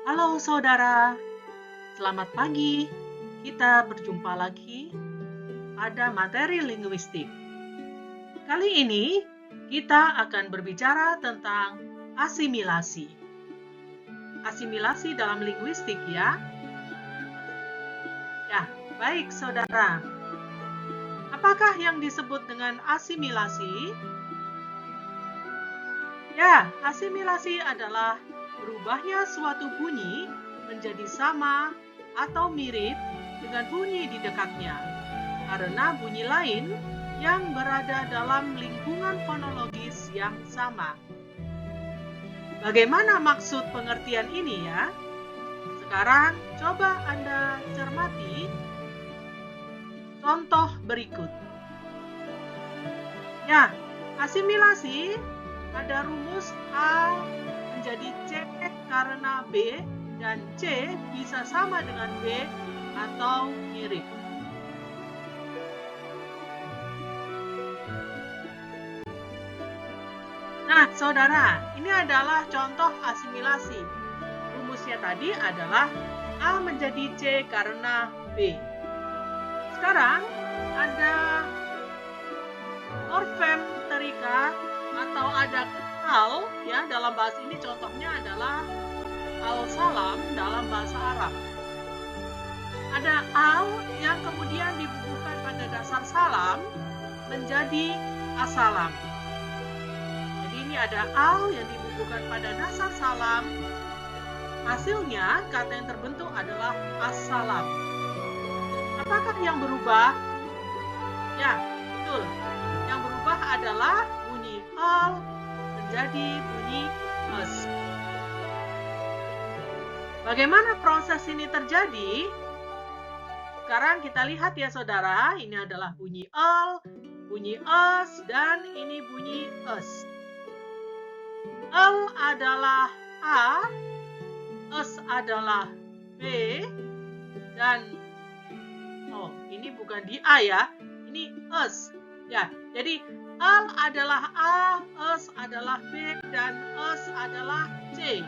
Halo saudara, selamat pagi. Kita berjumpa lagi pada materi linguistik. Kali ini kita akan berbicara tentang asimilasi. Asimilasi dalam linguistik ya. Ya, baik saudara. Apakah yang disebut dengan asimilasi? Ya, asimilasi adalah berubahnya suatu bunyi menjadi sama atau mirip dengan bunyi di dekatnya, karena bunyi lain yang berada dalam lingkungan fonologis yang sama. Bagaimana maksud pengertian ini ya? Sekarang coba Anda cermati contoh berikut. Ya, asimilasi ada rumus A menjadi C karena B dan C bisa sama dengan B atau mirip. Nah, saudara, ini adalah contoh asimilasi. Rumusnya tadi adalah A menjadi C karena B. Sekarang ada morfem terikat atau ada al ya, dalam bahasa ini contohnya adalah al-salam dalam bahasa Arab. Ada al yang kemudian dibubuhkan pada dasar salam menjadi as-salam. Jadi ini ada al yang dibubuhkan pada dasar salam. Hasilnya kata yang terbentuk adalah as-salam. Apakah yang berubah? Ya, betul. Yang berubah adalah bunyi al menjadi bunyi as. Bagaimana proses ini terjadi? Sekarang kita lihat ya saudara, ini adalah bunyi al, bunyi as, dan ini bunyi as. Al adalah A, as adalah B, dan ini bukan di A ya, ini as. Ya, jadi al adalah A, as adalah B, dan as adalah C.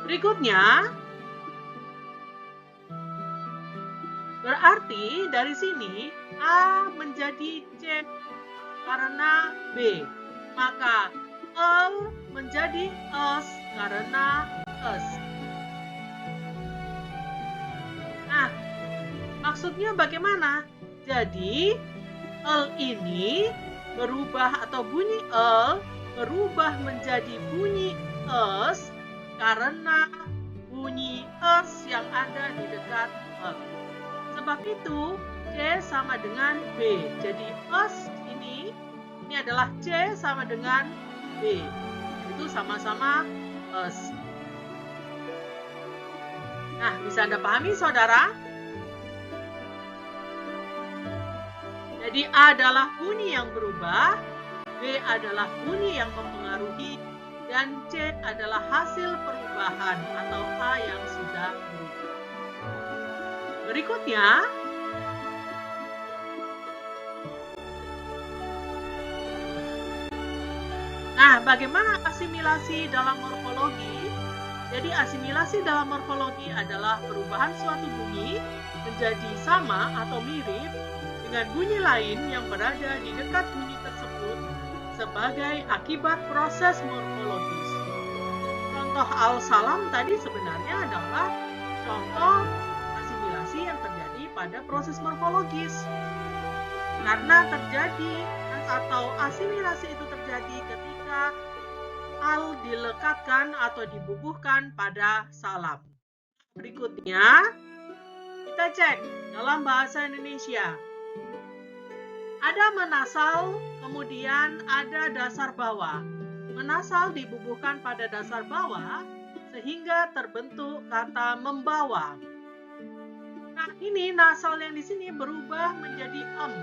Berikutnya, berarti dari sini A menjadi C karena B. Maka al menjadi as karena as. Nah, maksudnya bagaimana? Jadi, al ini berubah atau bunyi al berubah menjadi bunyi as karena bunyi as yang ada di dekat al. Sebab itu, C sama dengan B. Jadi, as ini adalah C sama dengan B. Itu sama-sama as. Nah, bisa Anda pahami, saudara? Jadi, A adalah bunyi yang berubah, B adalah bunyi yang mempengaruhi, dan C adalah hasil perubahan atau A yang sudah berubah. Berikutnya, nah, bagaimana asimilasi dalam morfologi? Jadi, asimilasi dalam morfologi adalah perubahan suatu bunyi menjadi sama atau mirip dengan bunyi lain yang berada di dekat bunyi tersebut sebagai akibat proses morfologis. Contoh al-salam tadi sebenarnya adalah contoh asimilasi yang terjadi pada proses morfologis. Karena terjadi atau asimilasi itu terjadi ketika al dilekatkan atau dibubuhkan pada salam. Berikutnya, kita cek dalam bahasa Indonesia. Ada menasal, kemudian ada dasar bawah. Menasal dibubuhkan pada dasar bawah sehingga terbentuk kata membawa. Nah, ini nasal yang di sini berubah menjadi em.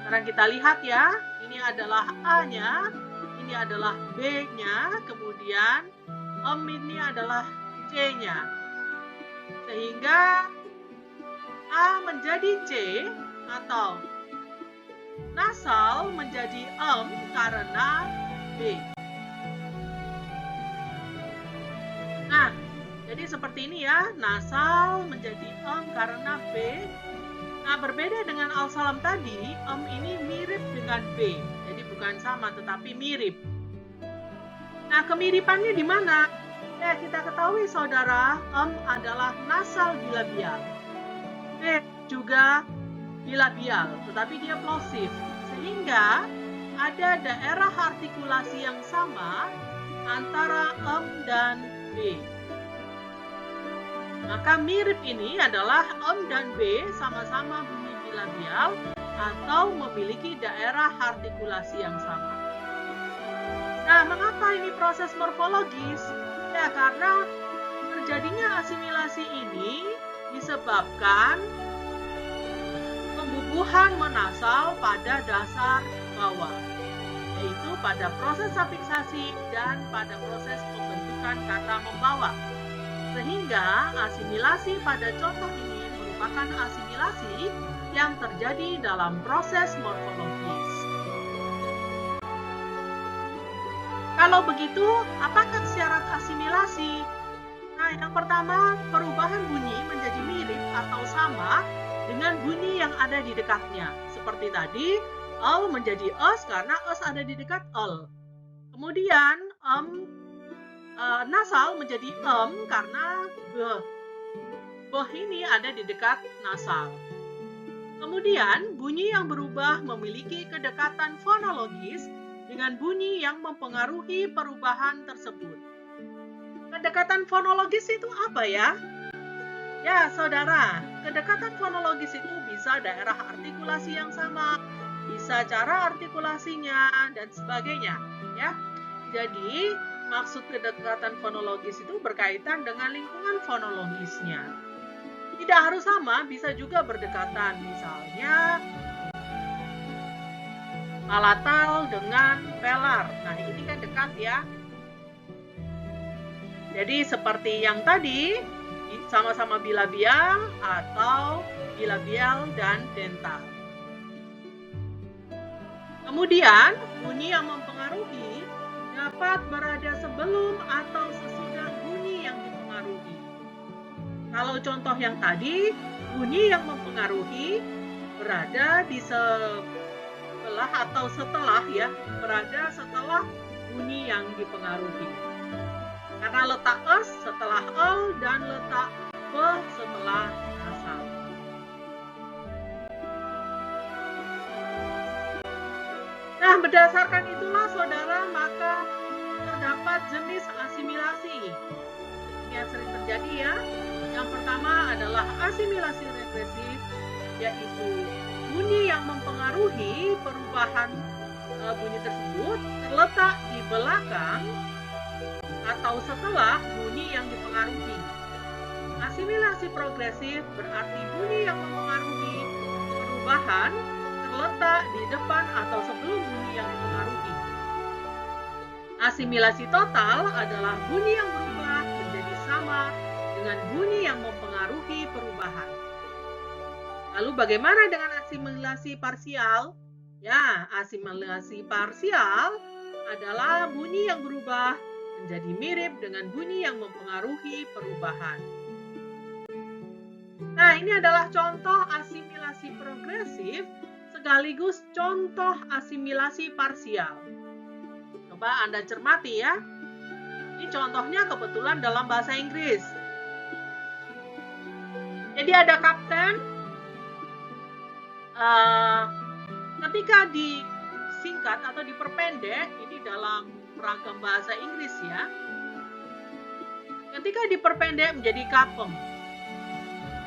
Sekarang kita lihat ya, ini adalah A-nya, ini adalah B-nya, kemudian em ini adalah C-nya. Sehingga A menjadi C atau nasal menjadi em karena B. seperti ini ya, nasal menjadi karena B. Nah, berbeda dengan al-salam tadi, ini mirip dengan B. Jadi bukan sama, tetapi mirip. Nah, kemiripannya di mana? Ya, kita ketahui saudara, adalah nasal bilabial. B juga bilabial, tetapi dia plosif. Sehingga ada daerah artikulasi yang sama antara dan B. Maka mirip ini adalah dan B sama-sama bunyi bilabial atau memiliki daerah artikulasi yang sama. Nah, mengapa ini proses morfologis? Ya, karena terjadinya asimilasi ini disebabkan pembubuhan menasal pada dasar bawah, yaitu pada proses afiksasi dan pada proses pembentukan kata membawa. Sehingga asimilasi pada contoh ini merupakan asimilasi yang terjadi dalam proses morfologis. Kalau begitu, apakah syarat asimilasi? Nah, yang pertama, perubahan bunyi menjadi mirip atau sama dengan bunyi yang ada di dekatnya. Seperti tadi, al menjadi es karena es ada di dekat al. Kemudian, nasal menjadi karena beh ini ada di dekat nasal. Kemudian, bunyi yang berubah memiliki kedekatan fonologis dengan bunyi yang mempengaruhi perubahan tersebut. Kedekatan fonologis itu apa ya? Ya, saudara, kedekatan fonologis itu bisa daerah artikulasi yang sama, bisa cara artikulasinya, dan sebagainya. Ya, jadi maksud kedekatan fonologis itu berkaitan dengan lingkungan fonologisnya. Tidak harus sama, bisa juga berdekatan. Misalnya, palatal dengan velar. Nah, ini kan dekat ya. Jadi seperti yang tadi, sama-sama bilabial atau bilabial dan dental. Kemudian, bunyi yang mempengaruhi dapat berada sebelum atau sesudah bunyi yang dipengaruhi. Kalau contoh yang tadi, bunyi yang mempengaruhi berada di sebelah atau setelah ya, berada setelah bunyi yang dipengaruhi. Karena letak es setelah al dan letak beh setelah nasal. Nah, berdasarkan itulah saudara, maka terdapat jenis asimilasi yang sering terjadi ya. Yang pertama adalah asimilasi regresif, yaitu bunyi yang mempengaruhi perubahan bunyi tersebut terletak di belakang atau setelah bunyi yang dipengaruhi. Asimilasi progresif berarti bunyi yang mempengaruhi perubahan terletak di depan atau sebelum bunyi yang dipengaruhi. Asimilasi total adalah bunyi yang berubah menjadi sama dengan bunyi yang mempengaruhi perubahan. Lalu bagaimana dengan asimilasi parsial? Ya, asimilasi parsial adalah bunyi yang berubah menjadi mirip dengan bunyi yang mempengaruhi perubahan. Nah, ini adalah contoh asimilasi progresif sekaligus contoh asimilasi parsial. Coba Anda cermati ya. Ini contohnya kebetulan dalam bahasa Inggris. Jadi ada kapten, ketika disingkat atau diperpendek, ini dalam ragam bahasa Inggris ya. Ketika diperpendek menjadi kapten.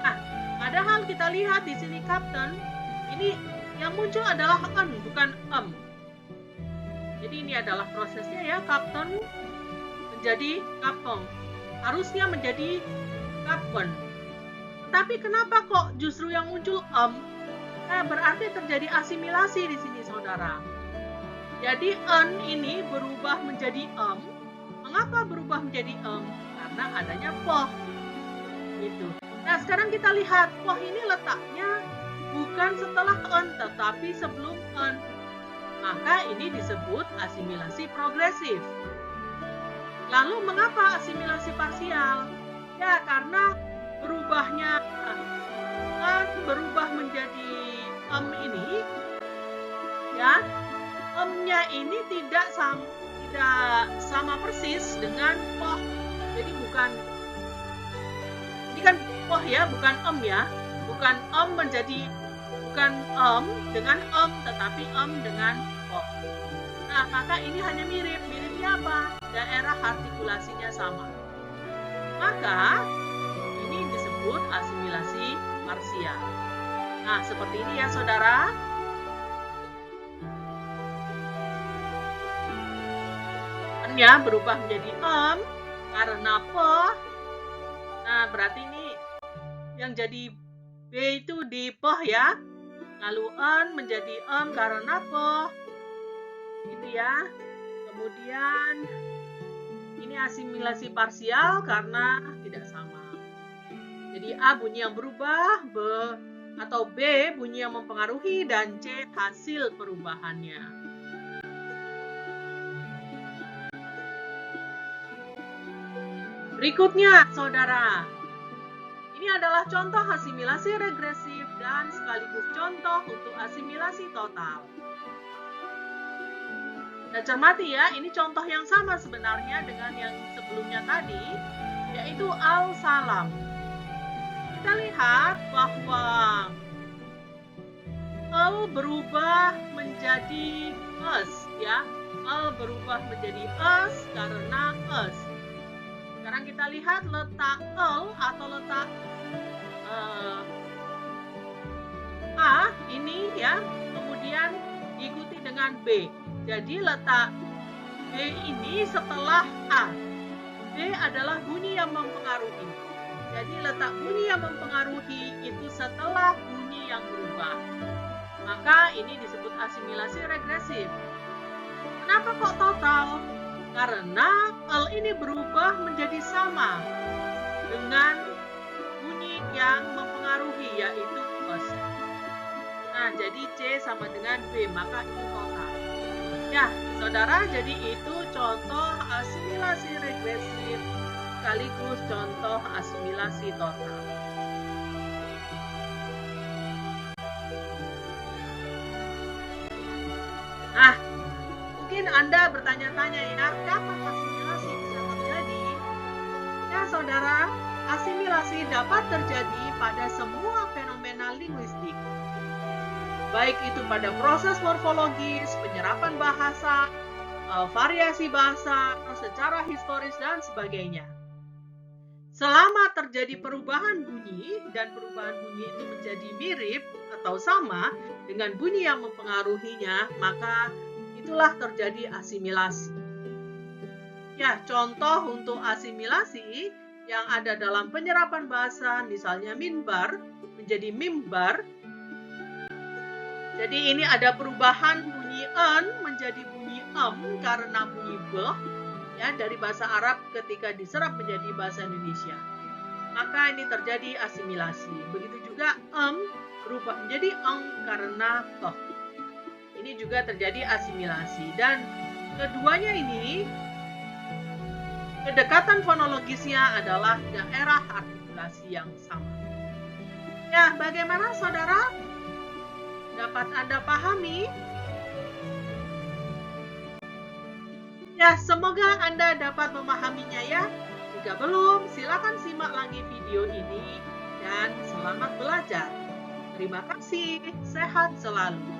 Nah, padahal kita lihat di sini kapten, ini yang muncul adalah bukan Jadi ini adalah prosesnya ya, kapten menjadi kapten. Harusnya menjadi kapten. Tapi kenapa kok justru yang muncul Nah, berarti terjadi asimilasi di sini saudara. Jadi ini berubah menjadi Mengapa berubah menjadi Karena adanya poh. Gitu. Nah, sekarang kita lihat poh ini letaknya bukan setelah tetapi sebelum Maka ini disebut asimilasi progresif. Lalu mengapa asimilasi parsial? Ya, karena berubahnya kan berubah menjadi ini, ya, nya ini tidak sama persis dengan poh. Jadi bukan, ini kan poh ya, bukan ya, bukan menjadi bukan dengan tetapi dengan poh. Nah, maka ini hanya mirip. Miripnya apa? Daerah artikulasinya sama. Maka ini disebut asimilasi parsial. Nah, seperti ini ya saudara. Nya berubah menjadi karena poh. Nah, berarti ini yang jadi B itu di poh ya. Lalu menjadi karena poh. Gitu ya. Kemudian ini asimilasi parsial karena tidak sama. Jadi A bunyi yang berubah, B atau B bunyi yang mempengaruhi, dan C hasil perubahannya. Berikutnya, saudara. Ini adalah contoh asimilasi regresif dan sekaligus contoh untuk asimilasi total. Nah, cermati ya, ini contoh yang sama sebenarnya dengan yang sebelumnya tadi, yaitu al-salam. Kita lihat bahwa al berubah menjadi es, ya. Al berubah menjadi es karena es. Sekarang kita lihat letak al atau letak A ini ya, kemudian diikuti dengan B. Jadi letak B ini setelah A. B adalah bunyi yang mempengaruhi. Jadi letak bunyi yang mempengaruhi itu setelah bunyi yang berubah. Maka ini disebut asimilasi regresif. Kenapa kok total? Karena al ini berubah menjadi sama dengan bunyi yang mempengaruhi, yaitu es. Nah, jadi C sama dengan B, maka itu total. Ya, saudara, jadi itu contoh asimilasi regresif sekaligus contoh asimilasi total. Nah, mungkin Anda bertanya-tanya ya, kapan asimilasi bisa terjadi? Ya, saudara, asimilasi dapat terjadi pada semua fenomena linguistik. Baik itu pada proses morfologis, penyerapan bahasa, variasi bahasa, secara historis, dan sebagainya. Selama terjadi perubahan bunyi, dan perubahan bunyi itu menjadi mirip atau sama dengan bunyi yang mempengaruhinya, maka itulah terjadi asimilasi. Ya, contoh untuk asimilasi yang ada dalam penyerapan bahasa, misalnya minbar menjadi mimbar. Jadi ini ada perubahan bunyi en menjadi bunyi karena bunyi b, ya, dari bahasa Arab ketika diserap menjadi bahasa Indonesia. Maka ini terjadi asimilasi. Begitu juga berubah menjadi karena toh. Ini juga terjadi asimilasi. Dan keduanya ini kedekatan fonologisnya adalah daerah artikulasi yang sama. Ya, bagaimana saudara? Dapat Anda pahami? Ya, semoga Anda dapat memahaminya ya. Jika belum, silakan simak lagi video ini dan selamat belajar. Terima kasih, sehat selalu.